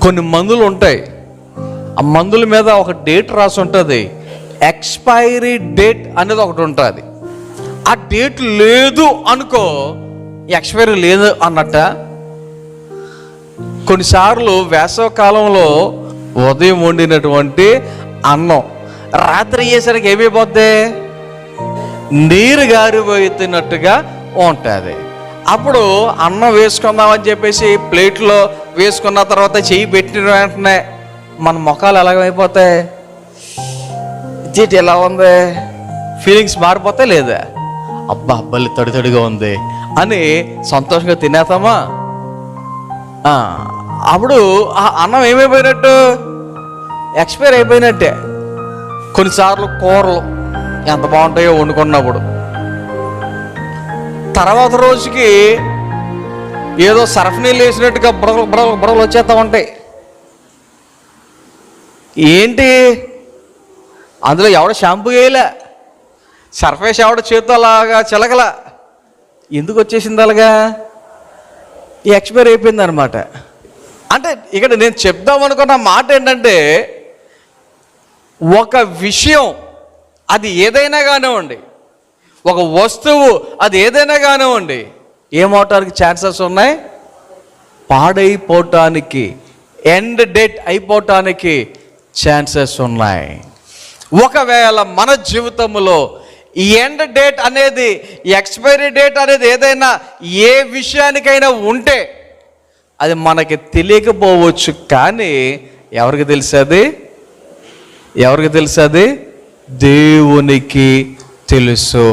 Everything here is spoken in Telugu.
కొన్ని మందులు ఉంటాయి, ఆ మందుల మీద ఒక డేట్ రాసి ఉంటుంది, ఎక్స్పైరీ డేట్ అనేది ఒకటి ఉంటుంది. ఆ డేట్ లేదు అనుకో, ఎక్స్పైరీ లేదు అన్నట్ట. కొన్నిసార్లు వేసవ కాలంలో ఉదయం వండినటువంటి అన్నం రాత్రి అయ్యేసరికి ఏమైపోద్ది, నీరు గారిపోతున్నట్టుగా ఉంటుంది. అప్పుడు అన్నం వేసుకుందామని చెప్పేసి ప్లేట్లో వేసుకున్న తర్వాత చెయ్యి పెట్టిన వెంటనే మన ముఖాలు ఎలాగైపోతాయి, ఎలా ఉంది, ఫీలింగ్స్ మారిపోతాయి లేదా? అబ్బా అబ్బాయి తడితడిగా ఉంది అని సంతోషంగా తినేస్తామా? అప్పుడు ఆ అన్నం ఏమైపోయినట్టు, ఎక్స్పైర్ అయిపోయినట్టే. కొన్నిసార్లు కూరలు ఎంత బాగుంటాయో వండుకున్నప్పుడు తర్వాత రోజుకి ఏదో సర్ఫ్ నీళ్ళు వేసినట్టుగా బుడగలు బుడగలు బుడగలు వచ్చేస్తూ ఉంటాయి. ఏంటి, అందులో ఎవడ షాంపూ వేయలే, సర్ఫ్ వేసి ఎవడ చేతితో అలాగా చిలకల, ఎందుకు వచ్చేసింది అలాగా? ఎక్స్పైర్ అయిపోయింది అనమాట. అంటే ఇక్కడ నేను చెప్దామనుకున్న మాట ఏంటంటే, ఒక విషయం అది ఏదైనా కానివ్వండి, ఒక వస్తువు అది ఏదైనా కానివ్వండి, ఏమవటానికి ఛాన్సెస్ ఉన్నాయి? పాడైపోవటానికి, ఎండ్ డేట్ అయిపోవటానికి ఛాన్సెస్ ఉన్నాయి. ఒకవేళ మన జీవితంలో ఈ ఎండ్ డేట్ అనేది, ఎక్స్పైరీ డేట్ అనేది ఏదైనా ఏ విషయానికైనా ఉంటే అది మనకి తెలియకపోవచ్చు, కానీ ఎవరికి తెలుసది? ఎవరికి తెలుసది? దేవునికి తెలుసు.